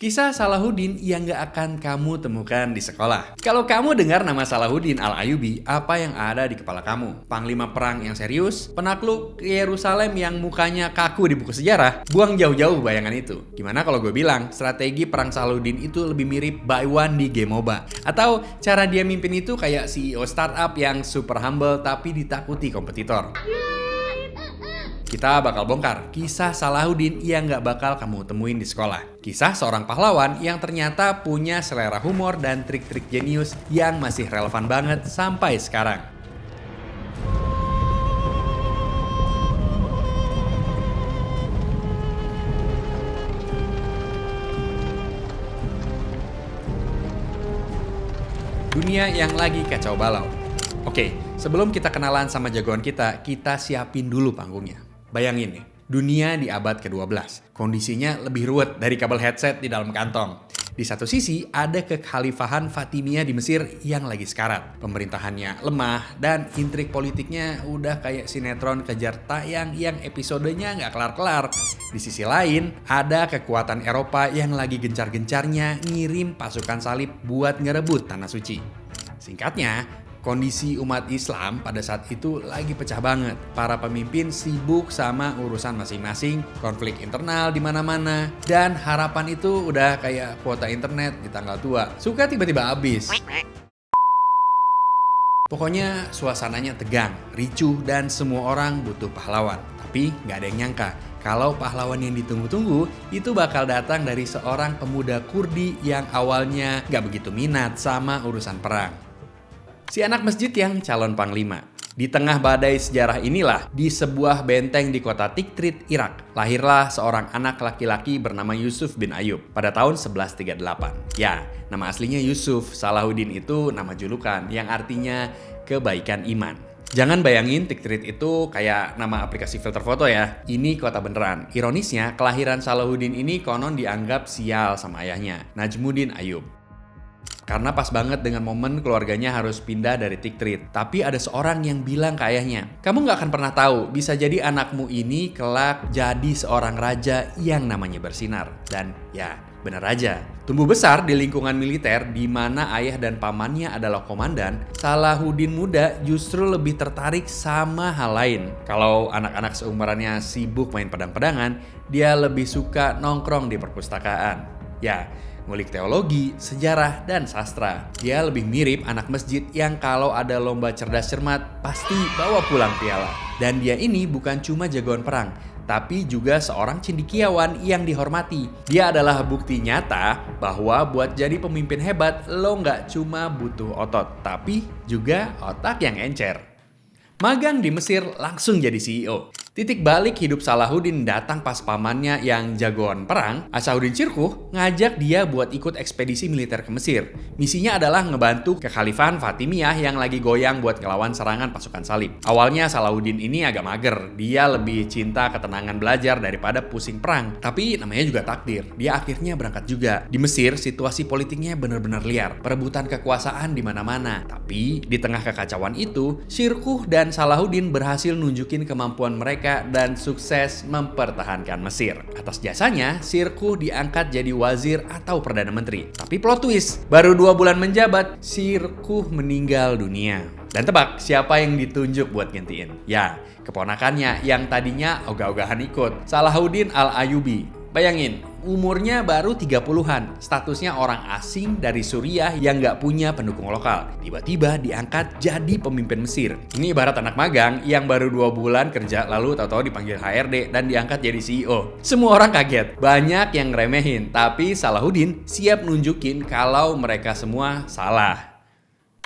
Kisah Salahuddin yang gak akan kamu temukan di sekolah. Kalau kamu dengar nama Salahuddin Al-Ayyubi, apa yang ada di kepala kamu? Panglima perang yang serius? Penakluk Yerusalem yang mukanya kaku di buku sejarah? Buang jauh-jauh bayangan itu. Gimana kalau gue bilang, strategi perang Salahuddin itu lebih mirip Baiwan di game MOBA? Atau cara dia mimpin itu kayak CEO startup yang super humble tapi ditakuti kompetitor? Kita bakal bongkar kisah Salahuddin yang gak bakal kamu temuin di sekolah. Kisah seorang pahlawan yang ternyata punya selera humor dan trik-trik jenius yang masih relevan banget sampai sekarang. Dunia yang lagi kacau balau. Oke, sebelum kita kenalan sama jagoan kita siapin dulu panggungnya. Bayangin nih, dunia di abad ke-12. Kondisinya lebih ruwet dari kabel headset di dalam kantong. Di satu sisi, ada kekhalifahan Fatimiyah di Mesir yang lagi sekarat. Pemerintahannya lemah dan intrik politiknya udah kayak sinetron kejar tayang yang episodenya nggak kelar-kelar. Di sisi lain, ada kekuatan Eropa yang lagi gencar-gencarnya ngirim pasukan salib buat ngerebut Tanah Suci. Singkatnya, kondisi umat Islam pada saat itu lagi pecah banget. Para pemimpin sibuk sama urusan masing-masing, konflik internal di mana-mana, dan harapan itu udah kayak kuota internet di tanggal tua. Suka tiba-tiba habis. Pokoknya suasananya tegang, ricuh, dan semua orang butuh pahlawan. Tapi nggak ada yang nyangka kalau pahlawan yang ditunggu-tunggu itu bakal datang dari seorang pemuda Kurdi yang awalnya nggak begitu minat sama urusan perang. Si anak masjid yang calon panglima. Di tengah badai sejarah inilah, di sebuah benteng di kota Tikrit, Irak, lahirlah seorang anak laki-laki bernama Yusuf bin Ayyub pada tahun 1138. Ya, nama aslinya Yusuf. Salahuddin itu nama julukan yang artinya kebaikan iman. Jangan bayangin Tikrit itu kayak nama aplikasi filter foto ya. Ini kota beneran. Ironisnya, kelahiran Salahuddin ini konon dianggap sial sama ayahnya, Najmuddin Ayyub. Karena pas banget dengan momen keluarganya harus pindah dari Tikrit. Tapi ada seorang yang bilang ke ayahnya, kamu gak akan pernah tahu, bisa jadi anakmu ini kelak jadi seorang raja yang namanya bersinar. Dan ya, benar aja. Tumbuh besar di lingkungan militer di mana ayah dan pamannya adalah komandan, Salahuddin muda justru lebih tertarik sama hal lain. Kalau anak-anak seumurannya sibuk main pedang-pedangan, dia lebih suka nongkrong di perpustakaan. Ya, ngulik teologi, sejarah, dan sastra. Dia lebih mirip anak masjid yang kalau ada lomba cerdas cermat pasti bawa pulang piala. Dan dia ini bukan cuma jagoan perang, tapi juga seorang cendekiawan yang dihormati. Dia adalah bukti nyata bahwa buat jadi pemimpin hebat lo nggak cuma butuh otot, tapi juga otak yang encer. Magang di Mesir langsung jadi CEO. Titik balik hidup Salahuddin datang pas pamannya yang jagoan perang, Asahuddin Syirkuh, ngajak dia buat ikut ekspedisi militer ke Mesir. Misinya adalah ngebantu kekhalifahan Fatimiyah yang lagi goyang buat ngelawan serangan pasukan salib. Awalnya Salahuddin ini agak mager, dia lebih cinta ketenangan belajar daripada pusing perang. Tapi namanya juga takdir, dia akhirnya berangkat juga. Di Mesir, situasi politiknya benar-benar liar, perebutan kekuasaan di mana-mana. Tapi di tengah kekacauan itu, Syirkuh dan Salahuddin berhasil nunjukin kemampuan mereka dan sukses mempertahankan Mesir. Atas jasanya, Syirkuh diangkat jadi wazir atau perdana menteri. Tapi plot twist, baru 2 bulan menjabat, Syirkuh meninggal dunia. Dan tebak siapa yang ditunjuk buat gantiin? Ya, keponakannya yang tadinya ogah-ogahan ikut, Salahuddin Al-Ayyubi. Bayangin, umurnya baru 30-an, statusnya orang asing dari Suriah yang gak punya pendukung lokal. Tiba-tiba diangkat jadi pemimpin Mesir. Ini ibarat anak magang yang baru 2 bulan kerja lalu tahu-tahu dipanggil HRD dan diangkat jadi CEO. Semua orang kaget, banyak yang ngeremehin, tapi Salahuddin siap nunjukin kalau mereka semua salah.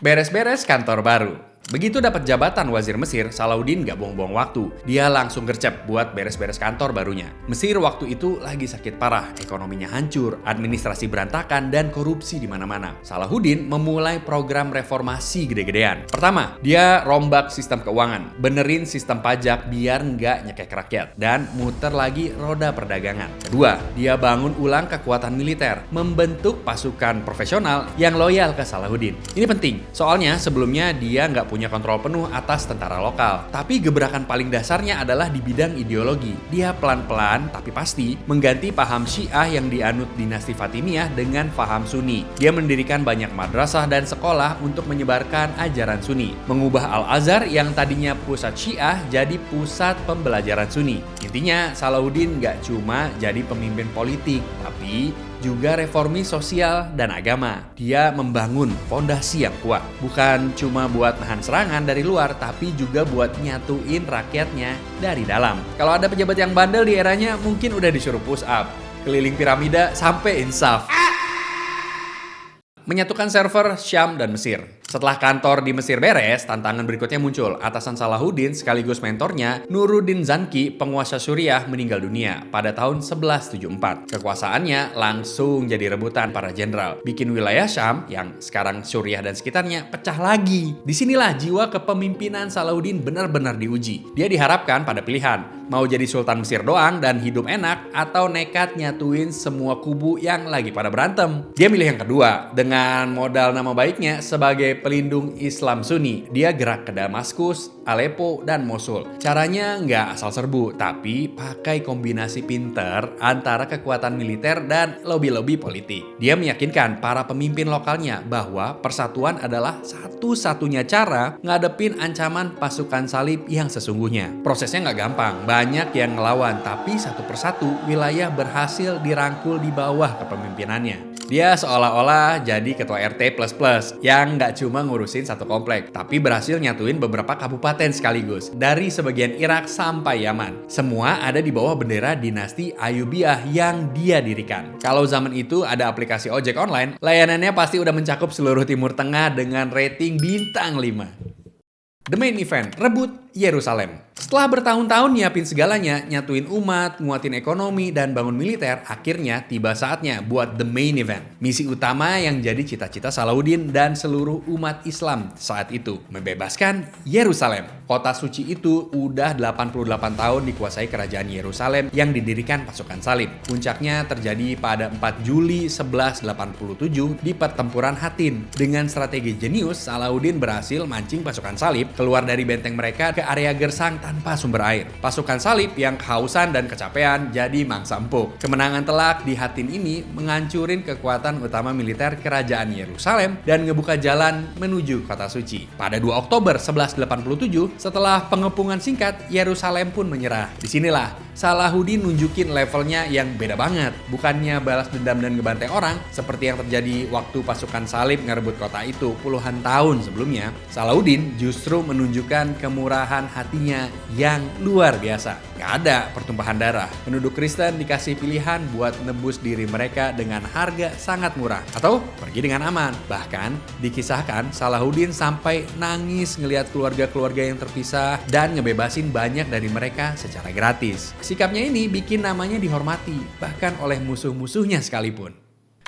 Beres-beres kantor baru. Begitu dapat jabatan wazir Mesir, Salahuddin gak buang-buang waktu. Dia langsung gercep buat beres-beres kantor barunya. Mesir waktu itu lagi sakit parah, ekonominya hancur, administrasi berantakan, dan korupsi di mana-mana. Salahuddin memulai program reformasi gede-gedean. Pertama, dia rombak sistem keuangan, benerin sistem pajak biar nggak nyekek rakyat, dan muter lagi roda perdagangan. Kedua, dia bangun ulang kekuatan militer, membentuk pasukan profesional yang loyal ke Salahuddin. Ini penting, soalnya sebelumnya dia nggak punya kontrol penuh atas tentara lokal. Tapi gebrakan paling dasarnya adalah di bidang ideologi. Dia pelan-pelan tapi pasti mengganti paham Syiah yang dianut dinasti Fatimiyah dengan paham Sunni. Dia mendirikan banyak madrasah dan sekolah untuk menyebarkan ajaran Sunni, mengubah Al-Azhar yang tadinya pusat Syiah jadi pusat pembelajaran Sunni. Intinya, Salahuddin nggak cuma jadi pemimpin politik, tapi juga reformis sosial dan agama. Dia membangun fondasi yang kuat. Bukan cuma buat nahan serangan dari luar, tapi juga buat nyatuin rakyatnya dari dalam. Kalau ada pejabat yang bandel di eranya, mungkin udah disuruh push up, keliling piramida sampai insaf. Menyatukan server Syam dan Mesir. Setelah kantor di Mesir beres, tantangan berikutnya muncul. Atasan Salahuddin sekaligus mentornya, Nuruddin Zanki, penguasa Suriah, meninggal dunia pada tahun 1174. Kekuasaannya langsung jadi rebutan para jenderal, bikin wilayah Syam, yang sekarang Suriah dan sekitarnya, pecah lagi. Disinilah jiwa kepemimpinan Salahuddin benar-benar diuji. Dia diharapkan pada pilihan, mau jadi Sultan Mesir doang dan hidup enak, atau nekat nyatuin semua kubu yang lagi pada berantem. Dia milih yang kedua. Dengan modal nama baiknya sebagai pelindung Islam Sunni, dia gerak ke Damaskus, Aleppo, dan Mosul. Caranya nggak asal serbu, tapi pakai kombinasi pinter antara kekuatan militer dan lobby-lobby politik. Dia meyakinkan para pemimpin lokalnya bahwa persatuan adalah satu-satunya cara ngadepin ancaman pasukan salib yang sesungguhnya. Prosesnya nggak gampang, banyak yang ngelawan, tapi satu persatu wilayah berhasil dirangkul di bawah kepemimpinannya. Dia seolah-olah jadi ketua RT++ yang nggak cuma ngurusin satu komplek, tapi berhasil nyatuin beberapa kabupaten sekaligus, dari sebagian Irak sampai Yaman. Semua ada di bawah bendera dinasti Ayyubiyah yang dia dirikan. Kalau zaman itu ada aplikasi ojek online, layanannya pasti udah mencakup seluruh Timur Tengah dengan rating bintang 5. The main event, rebut Yerusalem. Setelah bertahun-tahun nyiapin segalanya, nyatuin umat, nguatin ekonomi, dan bangun militer, akhirnya tiba saatnya buat the main event. Misi utama yang jadi cita-cita Salahuddin dan seluruh umat Islam saat itu, membebaskan Yerusalem. Kota suci itu udah 88 tahun dikuasai kerajaan Yerusalem yang didirikan pasukan salib. Puncaknya terjadi pada 4 Juli 1187 di pertempuran Hattin. Dengan strategi jenius, Salahuddin berhasil mancing pasukan salib keluar dari benteng mereka ke area gersang tanpa sumber air. Pasukan salib yang kehausan dan kecapean jadi mangsa empuk. Kemenangan telak di Hattin ini menghancurin kekuatan utama militer kerajaan Yerusalem dan ngebuka jalan menuju kota suci. Pada 2 Oktober 1187, setelah pengepungan singkat, Yerusalem pun menyerah. Disinilah Salahuddin nunjukin levelnya yang beda banget. Bukannya balas dendam dan ngebanteng orang seperti yang terjadi waktu pasukan salib ngerebut kota itu puluhan tahun sebelumnya. Salahuddin justru menunjukkan kemurahan hatinya yang luar biasa. Gak ada pertumpahan darah. Penduduk Kristen dikasih pilihan buat nebus diri mereka dengan harga sangat murah atau pergi dengan aman. Bahkan dikisahkan Salahuddin sampai nangis ngelihat keluarga-keluarga yang terpisah dan ngebebasin banyak dari mereka secara gratis. Sikapnya ini bikin namanya dihormati, bahkan oleh musuh-musuhnya sekalipun.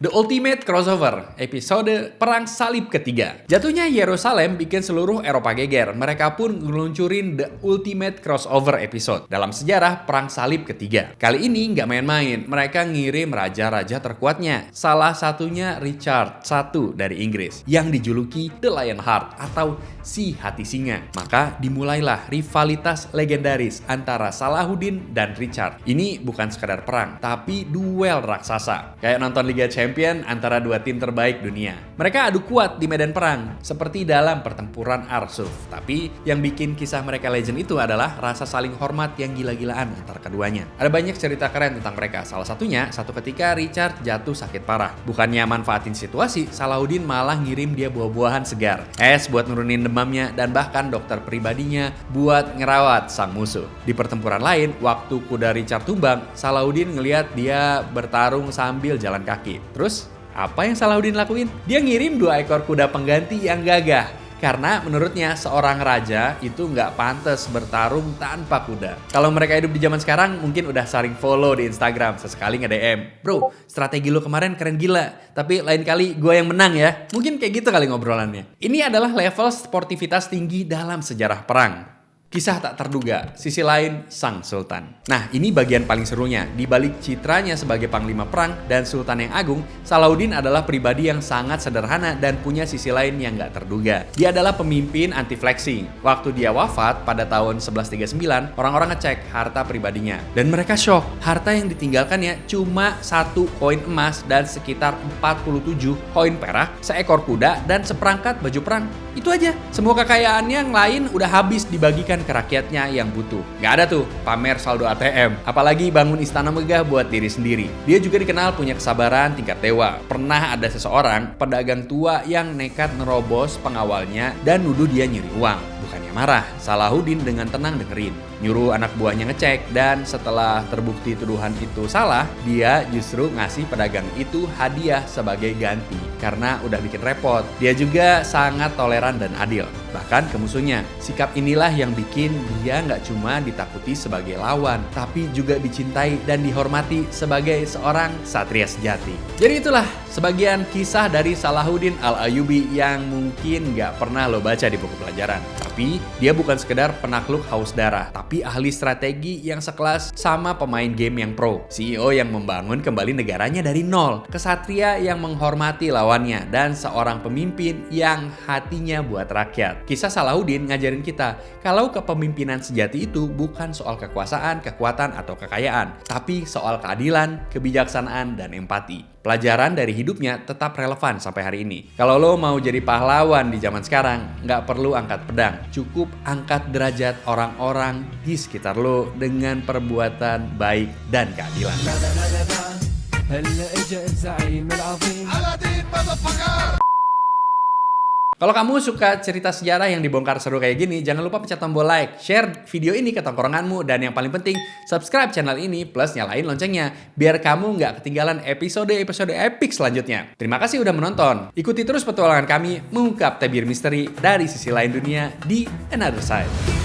The Ultimate Crossover, episode Perang Salib ketiga. Jatuhnya Yerusalem bikin seluruh Eropa geger. Mereka pun ngeluncurin The Ultimate Crossover episode dalam sejarah Perang Salib ketiga. Kali ini nggak main-main, mereka ngirim raja-raja terkuatnya. Salah satunya Richard I dari Inggris, yang dijuluki The Lionheart atau si hati singa. Maka dimulailah rivalitas legendaris antara Salahuddin dan Richard. Ini bukan sekadar perang, tapi duel raksasa. Kayak nonton Liga Champion antara dua tim terbaik dunia. Mereka adu kuat di medan perang, seperti dalam pertempuran Arsuf. Tapi yang bikin kisah mereka legend itu adalah rasa saling hormat yang gila-gilaan antara keduanya. Ada banyak cerita keren tentang mereka. Salah satunya, satu ketika Richard jatuh sakit parah. Bukannya manfaatin situasi, Salahuddin malah ngirim dia buah-buahan segar, es buat nurunin demamnya, dan bahkan dokter pribadinya buat ngerawat sang musuh. Di pertempuran lain, waktu kuda Richard tumbang, Salahuddin ngelihat dia bertarung sambil jalan kaki. Terus, apa yang Salahuddin lakuin? Dia ngirim 2 ekor kuda pengganti yang gagah. Karena menurutnya seorang raja itu nggak pantas bertarung tanpa kuda. Kalau mereka hidup di zaman sekarang mungkin udah saling follow di Instagram, sesekali nge-DM. Bro, strategi lo kemarin keren gila, tapi lain kali gue yang menang ya. Mungkin kayak gitu kali ngobrolannya. Ini adalah level sportivitas tinggi dalam sejarah perang. Kisah tak terduga, sisi lain sang sultan. Nah, ini bagian paling serunya. Di balik citranya sebagai panglima perang dan sultan yang agung, Salahuddin adalah pribadi yang sangat sederhana dan punya sisi lain yang gak terduga. Dia adalah pemimpin anti flexing. Waktu dia wafat pada tahun 1139, orang-orang ngecek harta pribadinya. Dan mereka shock, harta yang ditinggalkannya cuma 1 koin emas dan sekitar 47 koin perak, seekor kuda, dan seperangkat baju perang. Itu aja. Semua kekayaannya yang lain udah habis dibagikan ke rakyatnya yang butuh. Gak ada tuh pamer saldo ATM. Apalagi bangun istana megah buat diri sendiri. Dia juga dikenal punya kesabaran tingkat dewa. Pernah ada seseorang pedagang tua yang nekat nerobos pengawalnya dan nuduh dia nyuri uang. Bukannya marah, Salahuddin dengan tenang dengerin. Nyuruh anak buahnya ngecek, dan setelah terbukti tuduhan itu salah, dia justru ngasih pedagang itu hadiah sebagai ganti karena udah bikin repot. Dia juga sangat toleran dan adil, bahkan ke musuhnya. Sikap inilah yang bikin dia nggak cuma ditakuti sebagai lawan, tapi juga dicintai dan dihormati sebagai seorang satria sejati. Jadi itulah sebagian kisah dari Salahuddin Al-Ayyubi yang mungkin nggak pernah lo baca di buku pelajaran. Tapi dia bukan sekedar penakluk haus darah, tapi ahli strategi yang sekelas sama pemain game yang pro. CEO yang membangun kembali negaranya dari nol, kesatria yang menghormati lawannya, dan seorang pemimpin yang hatinya buat rakyat. Kisah Salahuddin ngajarin kita kalau kepemimpinan sejati itu bukan soal kekuasaan, kekuatan, atau kekayaan, tapi soal keadilan, kebijaksanaan, dan empati. Pelajaran dari hidupnya tetap relevan sampai hari ini. Kalau lo mau jadi pahlawan di zaman sekarang, nggak perlu angkat pedang. Cukup angkat derajat orang-orang di sekitar lo dengan perbuatan baik dan keadilan. Kalau kamu suka cerita sejarah yang dibongkar seru kayak gini, jangan lupa pencet tombol like, share video ini ke tongkronganmu, dan yang paling penting, subscribe channel ini plus nyalain loncengnya, biar kamu nggak ketinggalan episode-episode epic selanjutnya. Terima kasih udah menonton. Ikuti terus petualangan kami mengungkap tabir misteri dari sisi lain dunia di Another Side.